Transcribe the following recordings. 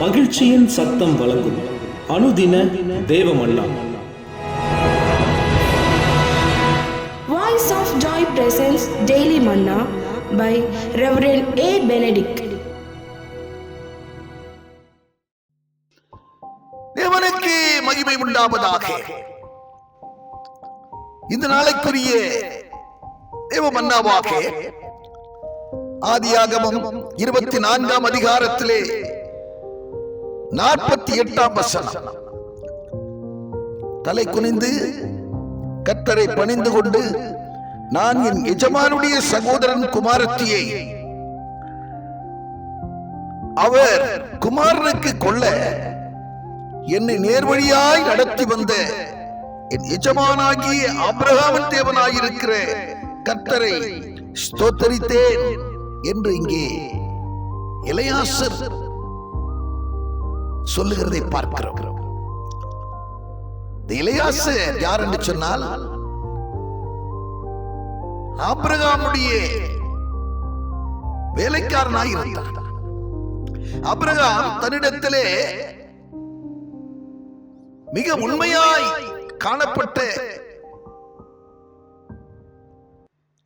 மகிழ்ச்சியின் சத்தம் வழங்கும் அனுதின தேவமன்னா. Voice of Joy presents Daily Manna by Reverend A. Benedict. தேவனுக்கு மகிமை உண்டாவதாக. இந்த நாளைக்குரிய தேவ மன்னாவாக ஆதியாகமம் 24ஆம் அதிகாரத்திலே 48ஆம் வசனம். தலை குனிந்து கர்த்தரை பணிந்து கொண்டு, நான் என் எஜமானுடைய சகோதரன் குமாரத்தியை அவர் குமாரனுக்கு கொள்ள என்னை நேர்வழியாய் நடத்தி வந்த என் எஜமானாகிய ஆபிரகாமின் தேவனாயிருக்கிற கர்த்தரை ஸ்தோத்தரித்தேன் என்று இங்கே எலெயாசர் சொல்லுகிறதை பார்க்கிறோம். எலெயாசர் யார் என்று சொன்னால், ஆபிரகாமுடைய வேலைக்காரனாய் இருந்தார். ஆபிரகாம் தன்னிடத்திலே மிக உண்மையாய் காணப்பட்ட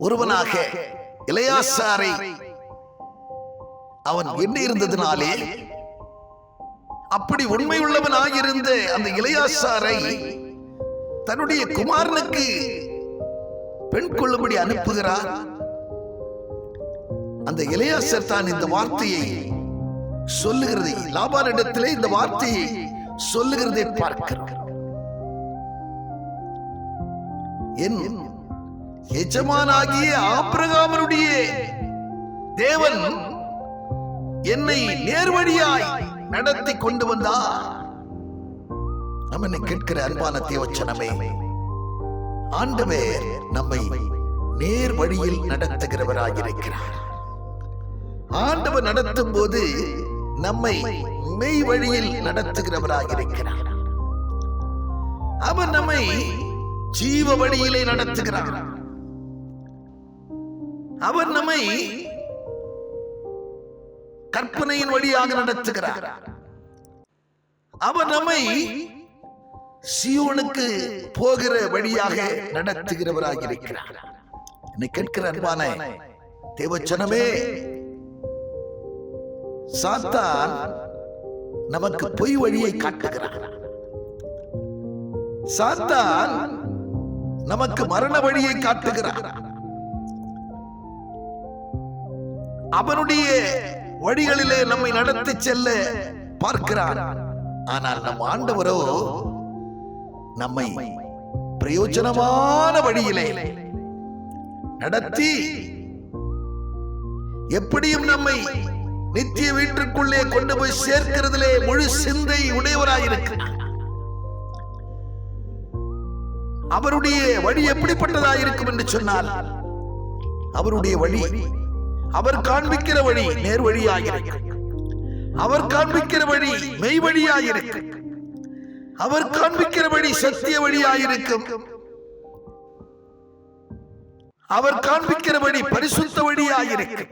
ஒருவனாக எலெயாசாரை அவன் எண்ணி இருந்ததினாலே, அப்படி உண்மை உள்ளவனாயிருந்த அந்த எலெயாசாரை தன்னுடைய குமாரனுக்கு பெண் கொள்ளும்படி அனுப்புகிறார். அந்த எலெயாசர் தான் இந்த வார்த்தையை சொல்லுகிறது, லாபானிடத்திலே இந்த வார்த்தையை சொல்லுகிறதை பார்க்கிறோம். என் எஜமானாகிய ஆபிரகாமனுடைய தேவன் என்னை நேர்வழியாய் நடத்தி கொண்டு வந்தார். நம்மை கேட்கிற அன்பான தேவச்சனமே, ஆண்டவர் நம்மை நேர் வழியில் நடத்துகிறவராயிருக்கிறார். ஆண்டவர் நடத்தும் போது நம்மை மெய் வழியில் நடத்துகிறவராயிருக்கிறார். அவர் நம்மை ஜீவ வழியிலே நடத்துகிறார். அவர் நம்மை கற்பனையின் வழியாக நடத்துகிறார். அவர் நம்மை சீயோனுக்கு போகிற வழியாக நடத்துகிறவராக இருக்கிறார். என்னை கேட்கிற அன்பான தேவச்சனமே, சாத்தான் நமக்கு பொய் வழியை காட்டுகிறார். சாத்தான் நமக்கு மரண வழியை காட்டுகிறார். அவனுடைய வழிகளிலே நம்மை நடத்தி செல்ல பார்க்கிறார். ஆனால் நம் ஆண்டவரோ நம்மை பிரயோஜனமான வழியிலே நடத்தி எப்படியும் நம்மை நித்திய வீட்டிற்குள்ளே கொண்டு போய் சேர்க்கிறதிலே முழு சிந்தை உடையவராயிருக்கிறார். அவருடைய வழி எப்படிப்பட்டதாயிருக்கும் என்று சொன்னால், அவருடைய வழி, அவர் காண்பிக்கிற வழி நேர் வழியாயிருக்கும். அவர் காண்பிக்கிற வழி மெய் வழியாயிருக்கும். அவர் காண்பிக்கிற வழி சத்திய வழியாயிருக்கும். அவர் காண்பிக்கிற வழி பரிசுத்த வழியாயிருக்கும்.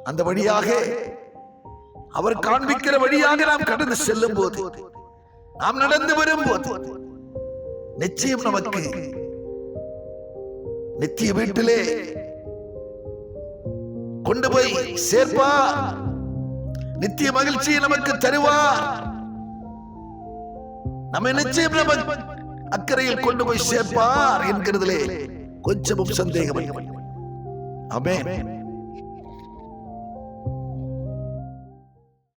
அந்த வழியாக, அவர் காண்பிக்கிற வழியாக நாம் கடந்து செல்லும் போது, நாம் நடந்து வரும்போது, நிச்சயம் நமக்கு நித்திய வீட்டிலே கொண்டு போய் சேர்ப்பார். நித்திய மகிழ்ச்சியை நமக்கு தருவார். நம்ம நிச்சயம் நம்ம அக்கறையில் கொண்டு போய் சேர்ப்பார் என்கிறதிலே கொஞ்சமும் சந்தேகம் இல்லை. ஆமென்.